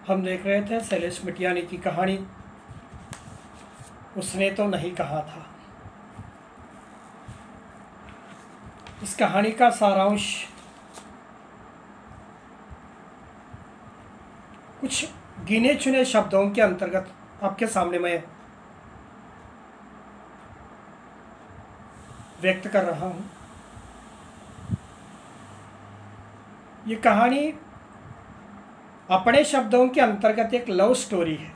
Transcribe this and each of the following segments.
हम देख रहे थे शैलेश मिटियानी की कहानी। उसने तो नहीं कहा था। इस कहानी का सारांश कुछ गिने चुने शब्दों के अंतर्गत आपके सामने मैं व्यक्त कर रहा हूं। ये कहानी अपने शब्दों के अंतर्गत एक लव स्टोरी है।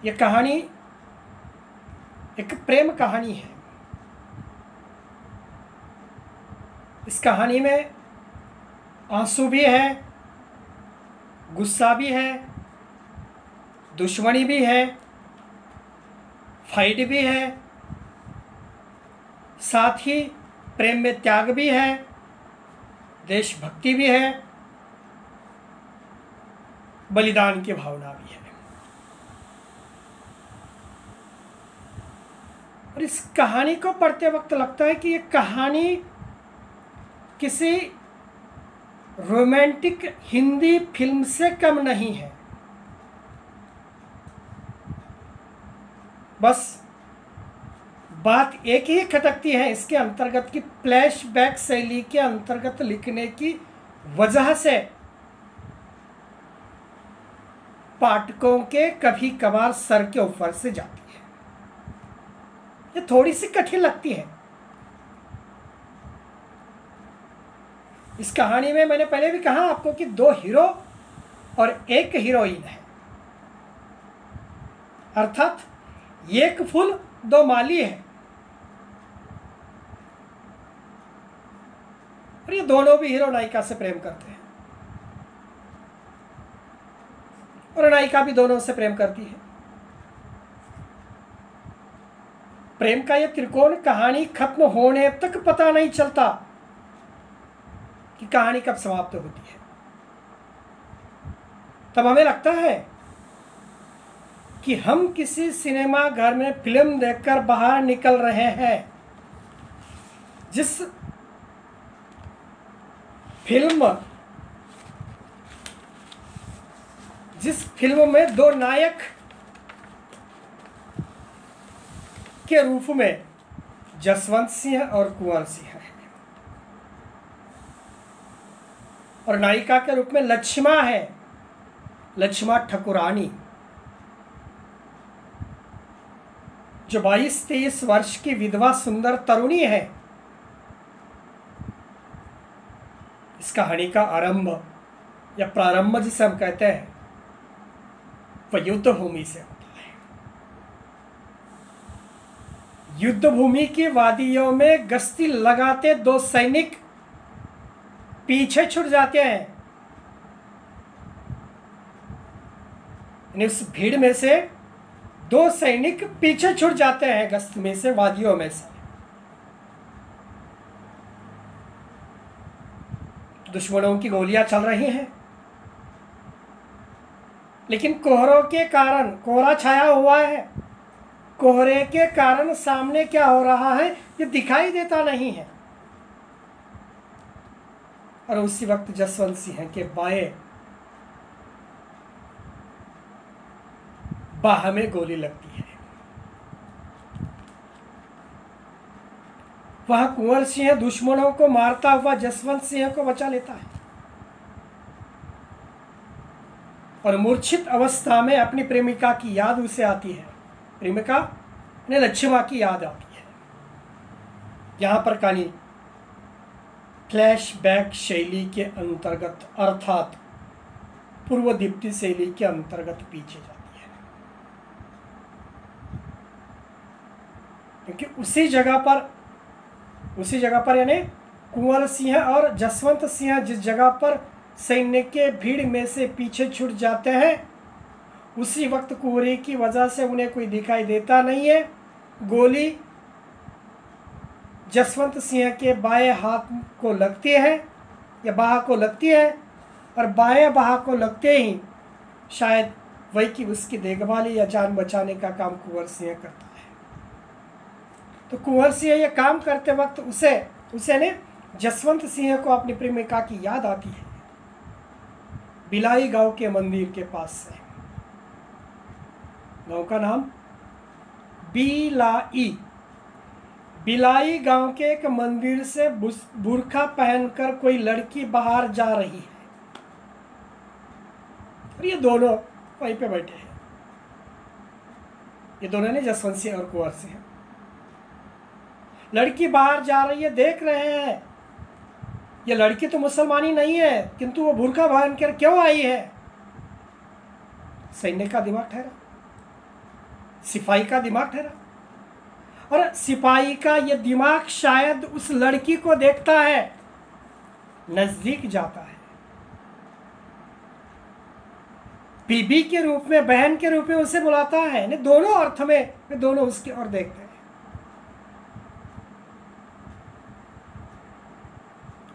ये कहानी एक प्रेम कहानी है। इस कहानी में आंसू भी है, गुस्सा भी है, दुश्मनी भी है, फाइट भी है, साथ ही प्रेम में त्याग भी है, देशभक्ति भी है, बलिदान की भावना भी है। और इस कहानी को पढ़ते वक्त लगता है कि ये कहानी किसी रोमांटिक हिंदी फिल्म से कम नहीं है। बस बात एक ही खटकती है इसके अंतर्गत की फ्लैशबैक शैली के अंतर्गत लिखने की वजह से पाठकों के कभी कभार सर के ऊपर से जाती है। ये थोड़ी सी कठिन लगती है। इस कहानी में मैंने पहले भी कहा आपको कि 2 हीरो और 1 हीरोइन है, अर्थात 1 फूल 2 माली है। और ये दोनों भी हीरो नायिका से प्रेम करते हैं और नायिका भी दोनों से प्रेम करती है। प्रेम का ये त्रिकोण कहानी खत्म होने तक पता नहीं चलता कि कहानी कब समाप्त होती है। तब हमें लगता है कि हम किसी सिनेमा घर में फिल्म देखकर बाहर निकल रहे हैं। जिस फिल्म में 2 नायक के रूप में जसवंत सिंह और कुंवर सिंह है और नायिका के रूप में लक्ष्मा है, लक्ष्मा ठकुरानी, जो 22-23 वर्ष की विधवा सुंदर तरुणी है। इस कहानी का आरंभ या प्रारंभ जिसे हम कहते हैं वह युद्ध भूमि से होता है। युद्ध भूमि की वादियों में गश्ती लगाते 2 सैनिक पीछे छूट जाते हैं। उस भीड़ में से 2 सैनिक पीछे छूट जाते हैं गश्त में से, वादियों में से। दुश्मनों की गोलियां चल रही हैं, लेकिन कोहरों के कारण, कोहरा छाया हुआ है, कोहरे के कारण सामने क्या हो रहा है ये दिखाई देता नहीं है। और उसी वक्त जसवंत सिंह के बाएं बाह में गोली लगती है। वह कुंवर सिंह दुश्मनों को मारता हुआ जसवंत सिंह को बचा लेता है और मूर्छित अवस्था में अपनी प्रेमिका की याद उसे आती है। प्रेमिका ने लक्ष्मा की याद आती है। यहां पर कहानी फ्लैशबैक शैली के अंतर्गत अर्थात पूर्व दीप्ति शैली के अंतर्गत पीछे जाती है, क्योंकि उसी जगह पर यानी कुंवर सिंह और जसवंत सिंह जिस जगह पर सैन्य के भीड़ में से पीछे छूट जाते हैं, उसी वक्त कोहरे की वजह से उन्हें कोई दिखाई देता नहीं है। गोली जसवंत सिंह के बाएं हाथ को लगती है या बाह को लगती है और बाएं बाह को लगते ही शायद वही कि उसकी देखभाल या जान बचाने का काम कुंवर सिंह करता है। तो कुंवर सिंह ये काम करते वक्त उसे ने जसवंत सिंह को अपनी प्रेमिका की याद आती है बिलाई गांव के मंदिर के पास से। गांव का नाम बिलाई। बिलाई गांव के एक मंदिर से बुर्खा पहनकर कोई लड़की बाहर जा रही है और ये दोनों वहीं पे बैठे हैं। ये दोनों ने जसवंत सिंह और कुंवर सिंह। लड़की बाहर जा रही है, देख रहे हैं ये लड़की तो मुसलमानी नहीं है, किंतु वो बुर्का पहन कर क्यों आई है। सैन्य का दिमाग ठहरा, सिपाही का दिमाग ठहरा, और सिपाही का ये दिमाग शायद उस लड़की को देखता है, नजदीक जाता है, बीबी के रूप में, बहन के रूप में उसे बुलाता है। ने दोनों अर्थ में वे दोनों उसकी ओर देखते हैं।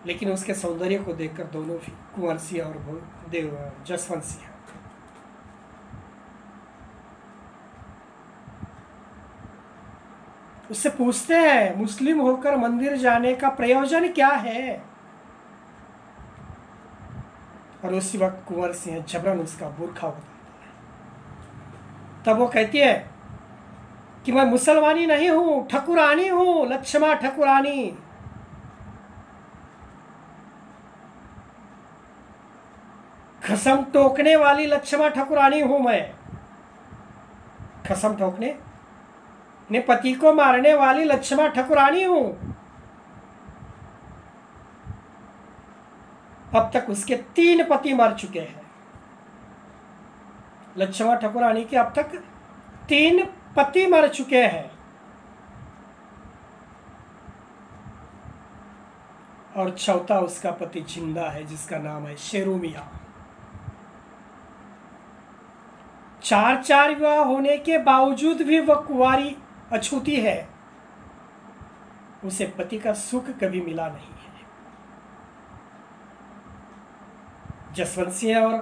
लेकिन उसके सौंदर्य को देखकर दोनों भी, कुंवर सिंह और जसवंत सिंह, उससे पूछते हैं मुस्लिम होकर मंदिर जाने का प्रयोजन क्या है। और उसी वक्त कुंवर सिंह जबरन उसका बुर्खा उतारता है। तब वो कहती है कि मैं मुसलमानी नहीं हूं, ठकुरानी हूं, लक्ष्मा ठकुरानी। कसम ठोकने वाली लक्ष्मा ठकुरानी हूं मैं। कसम ठोकने ने पति को मारने वाली लक्ष्मा ठकुरानी हूं। अब तक उसके 3 पति मर चुके हैं। लक्ष्मा ठकुरानी के अब तक 3 पति मर चुके हैं और चौथा उसका पति जिंदा है, जिसका नाम है शेरू मियां। 4 विवाह होने के बावजूद भी वह कुंवारी अछूती है। उसे पति का सुख कभी मिला नहीं है। जसवंत सिंह और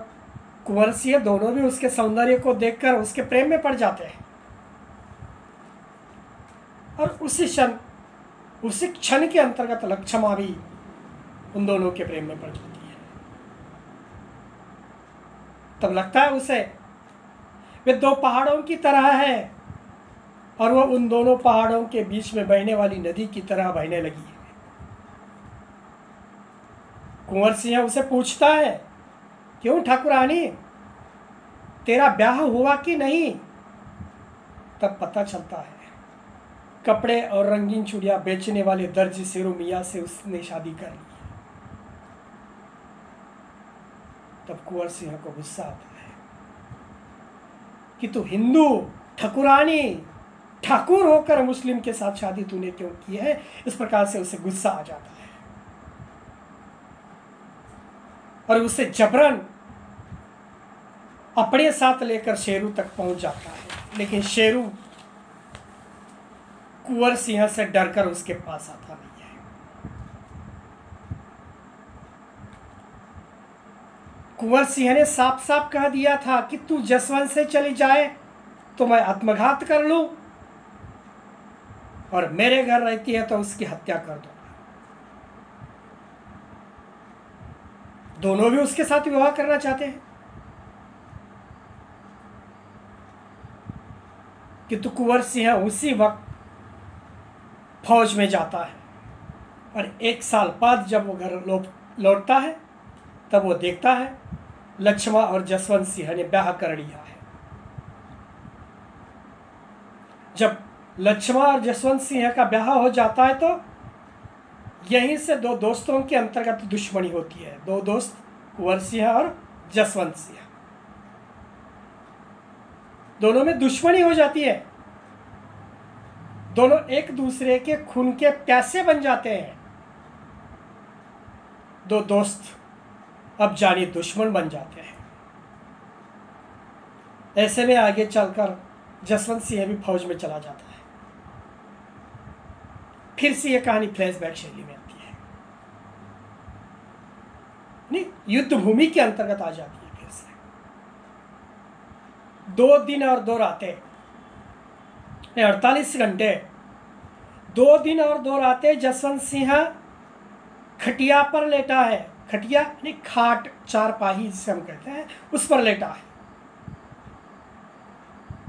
कुंवर सिंह दोनों भी उसके सौंदर्य को देखकर उसके प्रेम में पड़ जाते हैं और उसी क्षण के अंतर्गत लक्ष्मा भी उन दोनों के प्रेम में पड़ जाती है। तब लगता है उसे वे 2 पहाड़ों की तरह है और वो उन दोनों पहाड़ों के बीच में बहने वाली नदी की तरह बहने लगी है। कुंवर सिंह उसे पूछता है, क्यों ठाकुरानी, तेरा ब्याह हुआ कि नहीं? तब पता चलता है कपड़े और रंगीन चूड़ियां बेचने वाले दर्जी शेरू मियां से उसने शादी कर ली। तब कुंवर सिंह को गुस्सा आता है कि तू हिंदू ठकुरानी ठाकुर होकर मुस्लिम के साथ शादी तूने क्यों की है। इस प्रकार से उसे गुस्सा आ जाता है और उसे जबरन अपने साथ लेकर शेरू तक पहुंच जाता है। लेकिन शेरू कुंवर सिंह से डरकर उसके पास आता नहीं है। कुंवर सिंह ने साफ साफ कह दिया था कि तू जसवंत से चली जाए तो मैं आत्मघात कर लूं और मेरे घर रहती है तो उसकी हत्या कर दूंगा। दोनों भी उसके साथ विवाह करना चाहते हैं किंतु कुंवर सिंह उसी वक्त फौज में जाता है और 1 साल बाद जब वो घर लौटता है तब वो देखता है लक्ष्मा और जसवंत सिंह ने ब्याह कर लिया है। जब लक्ष्मा और जसवंत सिंह का ब्याह हो जाता है तो यहीं से 2 दोस्तों के अंतर्गत दुश्मनी होती है। 2 दोस्त कुंवर सिंह और जसवंत सिंह, दोनों में दुश्मनी हो जाती है। दोनों एक दूसरे के खून के प्यासे बन जाते हैं। 2 दोस्त अब जानी दुश्मन बन जाते हैं। ऐसे में आगे चलकर जसवंत सिंह भी फौज में चला जाता है। फिर से यह कहानी फ्लैशबैक शैली में आती है, नहीं युद्ध भूमि के अंतर्गत आ जाती है। फिर से 2 दिन और 2 रातें, 48 घंटे, 2 दिन और 2 रातें जसवंत सिंह खटिया पर लेटा है। खटिया यानी खाट, चारपाही जिसे हम कहते हैं, उस पर लेटा है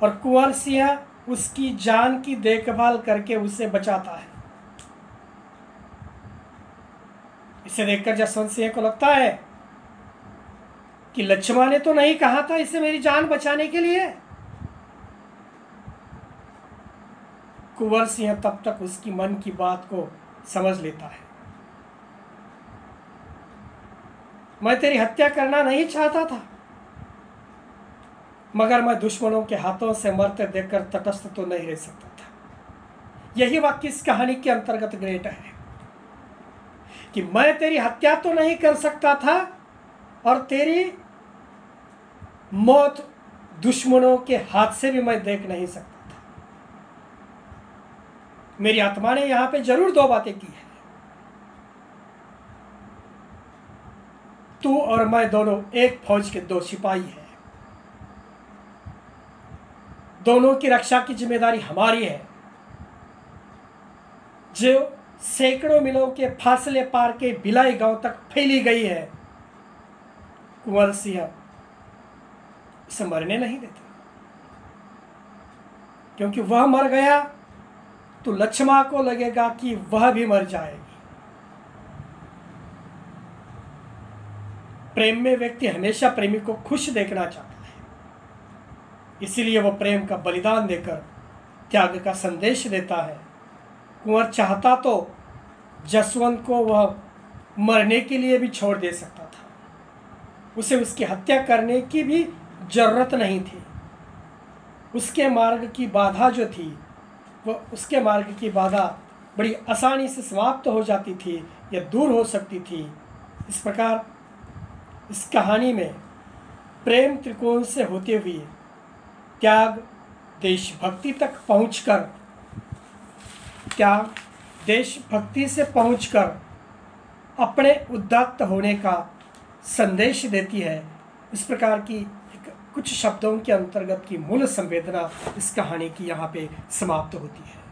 और कुंवर सिंह उसकी जान की देखभाल करके उसे बचाता है। इसे देखकर जसवंत सिंह को लगता है कि लक्ष्मण ने तो नहीं कहा था इसे मेरी जान बचाने के लिए। कुंवर सिंह तब तक उसकी मन की बात को समझ लेता है। मैं तेरी हत्या करना नहीं चाहता था, मगर मैं दुश्मनों के हाथों से मरते देखकर तटस्थ तो नहीं रह सकता था। यही वाक्य इस कहानी के अंतर्गत ग्रेट है कि मैं तेरी हत्या तो नहीं कर सकता था और तेरी मौत दुश्मनों के हाथ से भी मैं देख नहीं सकता था। मेरी आत्मा ने यहां पे जरूर दो बातें की है। तू और मैं दोनों एक फौज के दो सिपाही हैं। दोनों की रक्षा की जिम्मेदारी हमारी है। जो सैकड़ों मीलों के फासले पार के भिलाई गांव तक फैली गई है, कुंवर सिंह उसे मरने नहीं देता, क्योंकि वह मर गया तो लक्ष्मण को लगेगा कि वह भी मर जाएगी। प्रेम में व्यक्ति हमेशा प्रेमी को खुश देखना चाहता है, इसीलिए वह प्रेम का बलिदान देकर त्याग का संदेश देता है। कुंवर चाहता तो जसवंत को वह मरने के लिए भी छोड़ दे सकता था, उसे उसकी हत्या करने की भी जरूरत नहीं थी। उसके मार्ग की बाधा जो थी, वह उसके मार्ग की बाधा बड़ी आसानी से समाप्त हो जाती थी या दूर हो सकती थी। इस प्रकार इस कहानी में प्रेम त्रिकोण से होते हुए त्याग देशभक्ति तक पहुंचकर, त्याग देशभक्ति से पहुंचकर अपने उदात्त होने का संदेश देती है। इस प्रकार की कुछ शब्दों के अंतर्गत की मूल संवेदना इस कहानी की यहाँ पे समाप्त होती है।